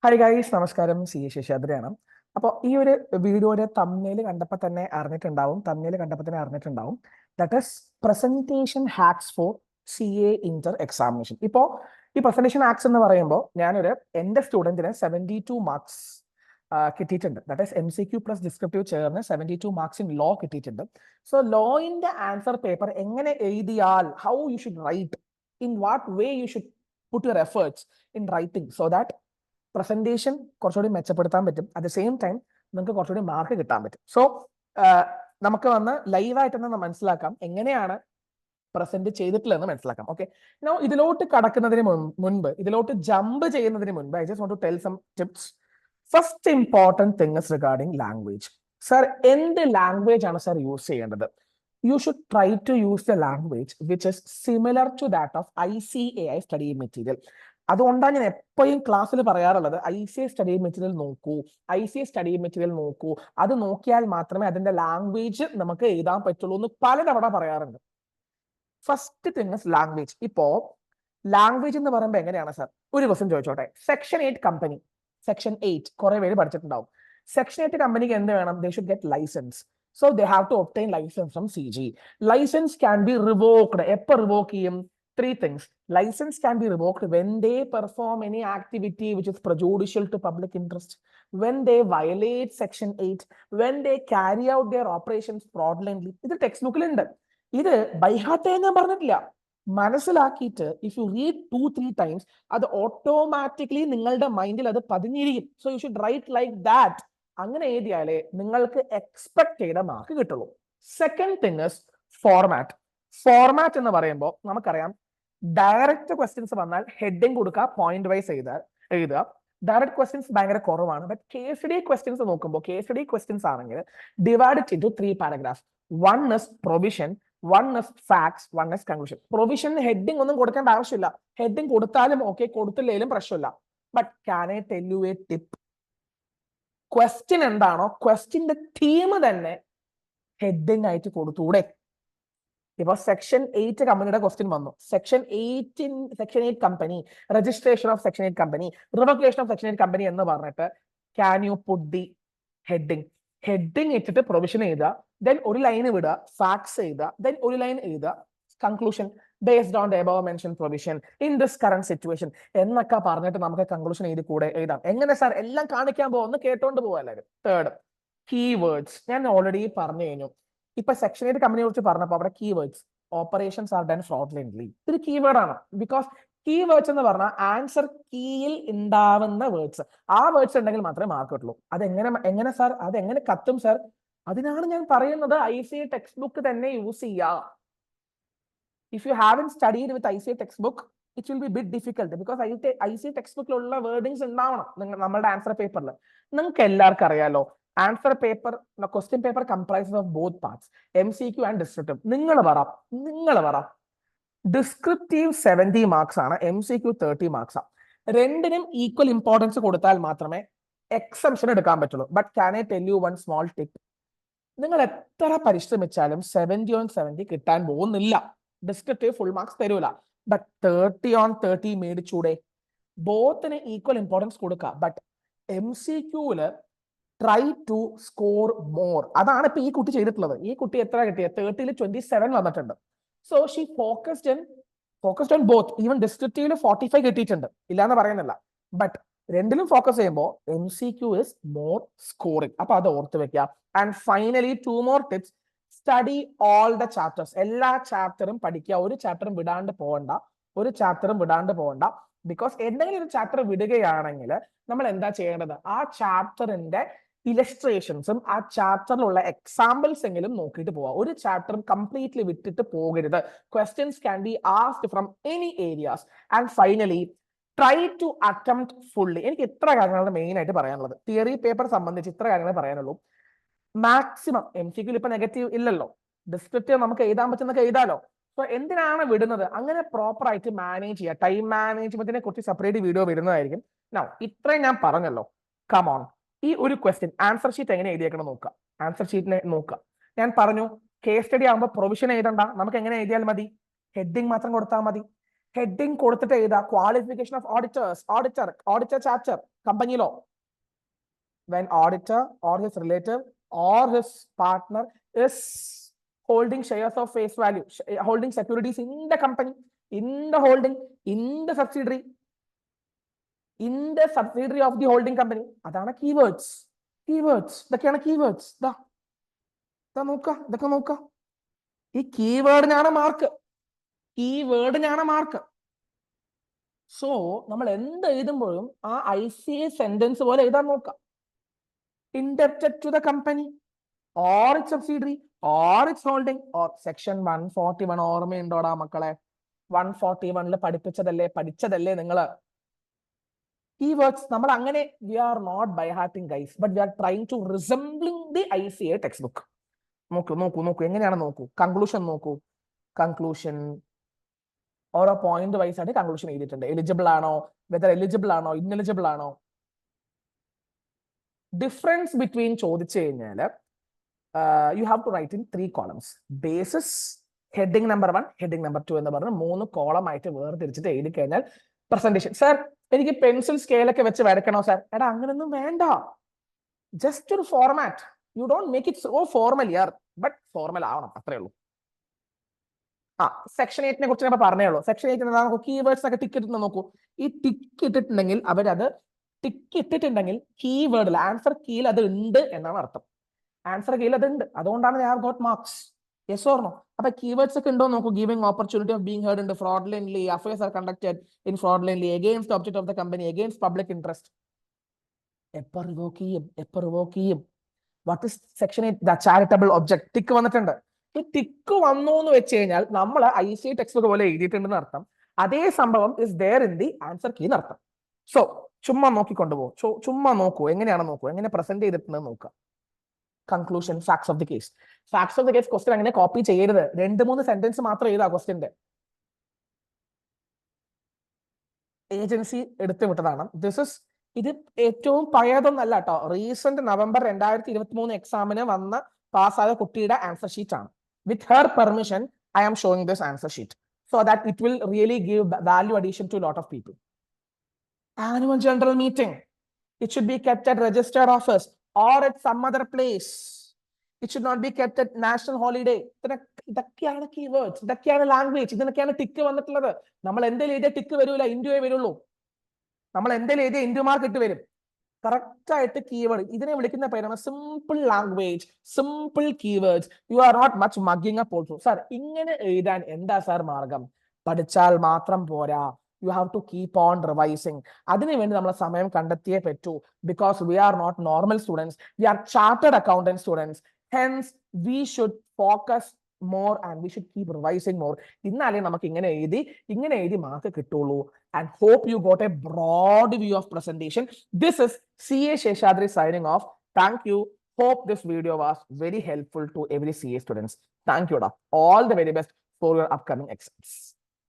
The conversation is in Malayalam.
ഹായ് ഗൈസ്, നമസ്കാരം. ശേഷാദ്രിയാണ്. അപ്പോൾ ഈ ഒരു വീഡിയോയുടെ തമ്മിൽ കണ്ടപ്പോൾ തന്നെ അറിഞ്ഞിട്ടുണ്ടാവും that is presentation hacks for CA inter examination. ഇപ്പോൾ ഈ പ്രസന്റേഷൻ ഹാക്സ് എന്ന് പറയുമ്പോൾ എൻ്റെ സ്റ്റുഡൻറ്റിന് 72 മാർക്സ് കിട്ടിയിട്ടുണ്ട്. That is MCQ plus descriptive ചേർന്ന് 72 മാർക്സ് ഇൻ ലോ കിട്ടിയിട്ടുണ്ട്. സോ ലോയിന്റെ ആൻസർ പേപ്പർ എങ്ങനെ എഴുതിയാൽ, how you should write, in what way you should put your efforts in writing so that presentation കുറച്ചുകൂടി മെച്ചപ്പെടുത്താൻ പറ്റും. അറ്റ് ദ സെയിം ടൈം നിങ്ങൾക്ക് കുറച്ചുകൂടി മാർക്ക് കിട്ടാൻ പറ്റും. സോ നമുക്ക് വന്ന് ലൈവായിട്ട് തന്നെ മനസ്സിലാക്കാം എങ്ങനെയാണ് പ്രസന്റ് ചെയ്തിട്ടില്ലെന്ന് മനസ്സിലാക്കാം. ഓക്കെ, നൗ ഇതിലോട്ട് കടക്കുന്നതിന് മുൻപ്, ഇതിലോട്ട് ജമ്പ് ചെയ്യുന്നതിന് മുൻപ് I just want to tell some tips. First important thing is regarding language. Sir, എന്ത് ലാംഗ്വേജ് ആണ് സർ യൂസ് ചെയ്യേണ്ടത്? You should try to use the language which is similar to that of ICAI study material. അതുകൊണ്ടാണ് ഞാൻ എപ്പോഴും ക്ലാസ്സിൽ പറയാറുള്ളത്, ICAI സ്റ്റഡി മെറ്റീരിയൽ നോക്കൂ, ICAI സ്റ്റഡി മെറ്റീരിയൽ നോക്കൂ. അത് നോക്കിയാൽ മാത്രമേ അതിന്റെ ലാംഗ്വേജ് നമുക്ക് എഴുതാൻ പറ്റുള്ളൂ എന്ന് പലതവണ പറയാറുണ്ട്. First thing is language. ഇപ്പോ ലാംഗ്വേജ് എന്ന് പറയുമ്പോൾ എങ്ങനെയാണ് സർ? ഒരു ക്വസ്റ്റ്യൻ ചോദിച്ചോട്ടെ. സെക്ഷൻ 8 കമ്പനി, സെക്ഷൻ 8 കുറെ പേര് പഠിച്ചിട്ടുണ്ടാവും. സെക്ഷൻ 8 കമ്പനിക്ക് എന്ത് വേണം? They should get license. So they have to obtain license from CG. License can be revoked. എപ്പോൾ റിവോക്ക് ചെയ്യും? 3 things. License can be revoked when they perform any activity which is prejudicial to public interest, when they violate section 8, when they carry out their operations fraudulently. ഇത് ടെക്സ്റ്റ് ബുക്കിൽ ഉണ്ട്. ഇത് ബൈ ഹാർട്ട് ഞാൻ പറഞ്ഞിട്ടില്ല. മനസ്സിലാക്കിയിട്ട് ഇഫ് യു റീഡ് 2-3 ടൈംസ് അത് ഓട്ടോമാറ്റിക്കലി നിങ്ങളുടെ മൈൻഡിൽ അത് പതിഞ്ഞിരിക്കും. So you should write like that. അങ്ങനെ എഴുതിയാലേ നിങ്ങൾക്ക് എക്സ്പെക്ട് ചെയ്ത മാർക്ക് കിട്ടുള്ളൂ. Second thing is format. Format എന്ന് പറയുമ്പോൾ നമുക്കറിയാം, ഡയറക്റ്റ് ക്വസ്റ്റ്യൻസ് വന്നാൽ ഹെഡിങ് കൊടുക്കുക, പോയിന്റ് വൈസ് എഴുതുക. ഡയറക്റ്റ് ക്വസ്റ്റ്യൻസ് ഭയങ്കര കുറവാണ്. ബട്ട് കേസ് സ്റ്റഡി ക്വസ്റ്റ്യൻസ് നോക്കുമ്പോൾ, കേസ് സ്റ്റഡി ക്വസ്റ്റ്യൻസ് ആണെങ്കിൽ divide it into 3 paragraphs. One is provision, one is facts, one is conclusion. Provision heading ഒന്നും കൊടുക്കേണ്ട ആവശ്യമില്ല. ഹെഡിങ് കൊടുത്താലും ഓക്കെ, കൊടുത്തില്ലെങ്കിലും പ്രശ്നമില്ല. But can I tell you A tip? Question എന്താണോ, ക്വസ്റ്റ്യന്റെ തീം തന്നെ ഹെഡിങ് ആയിട്ട് കൊടുത്തൂടെ? ഇപ്പൊ സെക്ഷൻ 8 കമ്പനിയുടെ ക്വസ്റ്റ്യൻ വന്നു. Section 8 company, registration of section 8 company, revocation of section 8 company എന്ന് പറഞ്ഞിട്ട് can you put the heading? Heading ഇട്ടിട്ട് പ്രൊവിഷൻ എഴുതുക, ദെൻ ഒരു ലൈൻ വിടുക, ഫാക്ട്സ് എഴുതുക, ദെൻ ഒരു ലൈൻ എഴുതുക, conclusion based on the above mentioned provision in this current situation എന്നൊക്കെ പറഞ്ഞിട്ട് നമുക്ക് കൺക്ലൂഷൻ എഴുതി കൂടെ എഴുതാം. എങ്ങനെ സാർ? എല്ലാം കാണിക്കാൻ പോകുന്ന കേട്ടോണ്ട് പോവാ എല്ലാവരും. Third, keywords. ഞാൻ ഓൾറെഡി പറഞ്ഞു കഴിഞ്ഞു. ഇപ്പൊ സെക്ഷൻ 8 കമ്പനിയെ കുറിച്ച് പറഞ്ഞപ്പോൾ അവിടെ കീവേഡ്സ്, ഓപ്പറേഷൻസ് ആർ ഡൺ ഫ്രോഡുലന്റ്ലി, ഇത് കീവേഡ് ആണ്. ബിക്കോസ് കീവേഡ്സ് എന്ന് പറഞ്ഞാൽ ആൻസർ കീയിൽ ഉണ്ടാവുന്ന വേർഡ്സ്, ആ വേർഡ്സ് ഉണ്ടെങ്കിൽ മാത്രമേ മാർക്ക് കിട്ടുള്ളൂ. അതെങ്ങനെ സാർ? അതെങ്ങനെ കത്തും സാർ? അതിനാണ് ഞാൻ പറയുന്നത് ICAI ടെക്സ്റ്റ് ബുക്ക് തന്നെ യൂസ് ചെയ്യുക. If you haven't studied with ICAI textbook, it will be a bit difficult because ICAI textbook ഉള്ള വേർഡിങ്സ് ഉണ്ടാവണം നമ്മളുടെ ആൻസർ പേപ്പറിൽ. നിങ്ങൾക്ക് എല്ലാവർക്കും അറിയാലോ, answer paper, question paper comprises of both parts, MCQ and descriptive. നിങ്ങൾ പറ ഡിസ്ക്രിപ്റ്റീവ് 70 മാർക്സ് ആണ്, MCQ 30 മാർക്സ് ആണ്. രണ്ടിനും ഈക്വൽ ഇമ്പോർട്ടൻസ് കൊടുത്താൽ മാത്രമേ എക്സംഷൻ എടുക്കാൻ പറ്റുള്ളൂ. But can I tell you one small tip? നിങ്ങൾ എത്ര പരിശ്രമിച്ചാലും 70 on 70 കിട്ടാൻ പോകുന്നില്ല. ഡിസ്ക്രിപ്റ്റീവ് ഫുൾ മാർക്സ് തരൂല. But 30 on 30 മേടിച്ചൂടെ? ബോത്തിന് ഈക്വൽ ഇമ്പോർട്ടൻസ് കൊടുക്കുക. ബട്ട് MCQല് ട്രൈ ടു സ്കോർ മോർ. അതാണ് ഇപ്പൊ ഈ കുട്ടി ചെയ്തിട്ടുള്ളത്. ഈ കുട്ടി എത്ര കിട്ടിയത്? 30ൽ 27 വന്നിട്ടുണ്ട്. So she focused on both. Even ഡിസ്ക്രിപ്റ്റീവില് 45 കിട്ടിയിട്ടുണ്ട്, ഇല്ലാന്ന് പറയുന്നില്ല. ബട്ട് രണ്ടിലും ഫോക്കസ് ചെയ്യുമ്പോൾ MCQ ഇസ് മോർ സ്കോറിംഗ്. അപ്പൊ അത് ഓർത്ത് വെക്കുക. And finally 2 more tips. Study all the chapters. എല്ലാ ചാപ്റ്ററും പഠിക്കുക. ഒരു ചാപ്റ്ററും വിടാണ്ട് പോകണ്ട. ബിക്കോസ് എന്തെങ്കിലും ഒരു ചാപ്റ്റർ വിടുകയാണെങ്കിൽ നമ്മൾ എന്താ ചെയ്യേണ്ടത്? ആ ചാപ്റ്ററിന്റെ ഇലസ്ട്രേഷൻസും ആ ചാപ്റ്ററിലുള്ള എക്സാമ്പിൾസ് എങ്കിലും നോക്കിയിട്ട് പോവാം. ഒരു ചാപ്റ്റർ കംപ്ലീറ്റ്ലി വിട്ടിട്ട് പോകരുത്. Questions can be asked from any areas. And finally try to attempt fully. എനിക്ക് ഇത്ര കാര്യങ്ങളാണ് മെയിൻ ആയിട്ട് പറയാനുള്ളത്. തിയറി പേപ്പർ സംബന്ധിച്ച് ഇത്ര കാര്യങ്ങളെ പറയാനുള്ളൂ. മാക്സിമം MCQ ഇപ്പൊ നെഗറ്റീവ് ഇല്ലല്ലോ, ഡിസ്ക്രിപ്റ്റീവ് നമുക്ക് എഴുതാൻ പറ്റുന്നൊക്കെ എഴുതാലോ. സോ എന്തിനാണ് വിടുന്നത്? അങ്ങനെ പ്രോപ്പർ ആയിട്ട് മാനേജ് ചെയ്യുക. ടൈം മാനേജ്മെന്റിനെ കുറിച്ച് സെപ്പറേറ്റ് വീഡിയോ വരുന്നതായിരിക്കും. നൗ ഇത്രയും ഞാൻ പറഞ്ഞല്ലോ. കമോൺ, ഈ ഒരു ക്വസ്റ്റ്യൻ ആൻസർ ഷീറ്റ് എങ്ങനെ എഴുതിയേക്കണം നോക്കുക. ആൻസർ ഷീറ്റിനെ നോക്കുക. ഞാൻ പറഞ്ഞു, കേസ് സ്റ്റഡി ആകുമ്പോൾ പ്രൊവിഷൻ എഴുതണ്ട. നമുക്ക് എങ്ങനെ എഴുതിയാൽ മതി? ഹെഡിങ് മാത്രം കൊടുത്താൽ മതി. ഹെഡിങ് കൊടുത്തിട്ട് എഴുതാ qualification of auditors, auditor chapter, company law. When auditor or his relative or his partner is holding shares of face value, holding securities in the company, in the holding, in the subsidiary of the holding company, അതാണ് keywords. ഇതൊക്കെയാണ് keywords. നോക്ക ഈ കീവേഡിനാണ് മാർക്ക്. സോ നമ്മൾ എന്ത് എഴുതുമ്പോഴും ആ ICA സെന്റൻസ് പോലെ എഴുതാൻ നോക്കാം. Indebted to the company or its subsidiary or its holding or section 141 ഓർമ്മയുണ്ടോടാ മക്കളെ? 141 പഠിച്ചതല്ലേ നിങ്ങള്? Keywords നമ്മൾ അങ്ങനെ we are not by hearting guys, but we are trying to resembling the ICA textbook. നോക്കൂ എങ്ങനെയാണ് നോക്കൂ. കൺക്ലൂഷൻ ഓരോ പോയിന്റ് വൈസ് ആയിട്ട് കൺക്ലൂഷൻ എഴുതിയിട്ടുണ്ട്. എലിജിബിൾ ആണോ, വെദർ എലിജിബിൾ ആണോ, ഇൻഎലിജിബിൾ ആണോ. ഡിഫറൻസ് ബിറ്റ്വീൻ ചോദിച്ചു കഴിഞ്ഞാൽ you have to write in 3 columns. Basis, heading number 1, heading number 2 എന്ന് പറഞ്ഞ് 3 കോളം ആയിട്ട് വേർതിരിച്ചിട്ട് എഴുതി കഴിഞ്ഞാൽ പ്രസന്റേഷൻ. സാർ എനിക്ക് പെൻസിൽ സ്കെയിലൊക്കെ വെച്ച് വരയ്ക്കണോ സാർ? എടാ അങ്ങനൊന്നും വേണ്ട. ജസ്റ്റ് ഒരു format. You don't make it so formal here, but formal ആവണം, അത്രേ ഉള്ളൂ. സെക്ഷൻ 8 കുറിച്ച് ഞാൻ പറഞ്ഞേ ഉള്ളൂ. സെക്ഷൻ 8 കീവേഡ്സ് ഒക്കെ ടിക്ക് ഇട്ടിട്ട് നോക്കൂ. ഈ ടിക്ക് ഇട്ടിട്ടുണ്ടെങ്കിൽ അവരത് കീവേഡിൽ ആൻസർ കീയിൽ അത് ഉണ്ട് എന്നാണ് അർത്ഥം. ആൻസർ കീയിൽ അത് ഉണ്ട്, അതുകൊണ്ടാണ് they have got marks. Yes or no? അപ്പൊ കീവേഡ്സ് ഒക്കെ ഉണ്ടോ നോക്കൂ. Giving opportunity of being heard ഉണ്ട്, fraudulently, affairs are conducted in fraudulently, against object of the company, against public interest. എപ്പോൾ റിവോക്ക് ചെയ്യും? What is section 8? The charitable object. Tick വന്നിട്ടുണ്ട്. ഈ ടിക്ക് വന്നു എന്ന് വെച്ച് കഴിഞ്ഞാൽ നമ്മൾ ICA ടെക്സ്റ്റ് ബുക്ക് പോലെ എഴുതിയിട്ടുണ്ടെന്ന് അർത്ഥം. അതേ സംഭവം is there in the answer key എന്നർത്ഥം. സോ ചുമ്മാ നോക്കിക്കൊണ്ടുപോകും. ചുമ്മാ നോക്കൂ, എങ്ങനെ പ്രസന്റ് ചെയ്തിട്ടുണ്ടെന്ന് നോക്കുക. Conclusion, facts of the case. Facts of the case question അങ്ങനെ കോപ്പി ചെയ്യരുത്. 2-3 സെന്റൻസ് മാത്രം എഴുതാ ക്വസ്റ്റ്യന്റെ. ഏജൻസി എടുത്തു വിട്ടതാണ്. ഇത് ഏറ്റവും പഴയതൊന്നല്ല കേട്ടോ. റീസെന്റ് നവംബർ 2023 എക്സാമിന് വന്ന പാസ്സായ കുട്ടിയുടെ ആൻസർ ഷീറ്റ് ആണ്. With her permission I am showing this answer sheet so that it will really give value addition to a lot of people. Annual general meeting. It should be kept at registered office or at some other place. It should not be kept at national holiday. ഇതൊക്കെയാണ് കീവേഡ്സ്, ഇതൊക്കെയാണ് ലാംഗ്വേജ്, ഇതിനൊക്കെയാണ് ടിക്ക് വന്നിട്ടുള്ളത്. നമ്മൾ എന്തെങ്കിലും എഴുതിയ ടിക്ക് വരൂല, ഇന്ത്യയെ വരുള്ളൂ. നമ്മൾ എന്തെങ്കിലും എഴുതിയ ഇന്ത്യ മാർക്ക് ഇട്ട് വരും. കറക്റ്റ് ആയിട്ട് കീവേഡ്. ഇതിനെ വിളിക്കുന്ന പേരാണ് simple language, simple keywords. You are not much mugging up also. Sir ഇങ്ങനെ എഴുതാൻ എന്താ സാർ മാർഗം? പഠിച്ചാൽ മാത്രം പോരാ. You have to keep on revising. അതിനുവേണ്ടി നമ്മൾ സമയം കണ്ടെത്തിയേ പറ്റൂ. Because we are not normal students, we are chartered accountant students. Hence we should focus more and we should keep revising more. ഇന്നാലേ നമുക്ക് ഇങ്ങനെ എഴുതി മാർക്ക് കിട്ടുള്ളൂ. And hope you got a broad view of presentation. This is CA Sheshadri signing off. Thank you. Hope this video was very helpful to every CA students. Thank you. All the very best for your upcoming exams.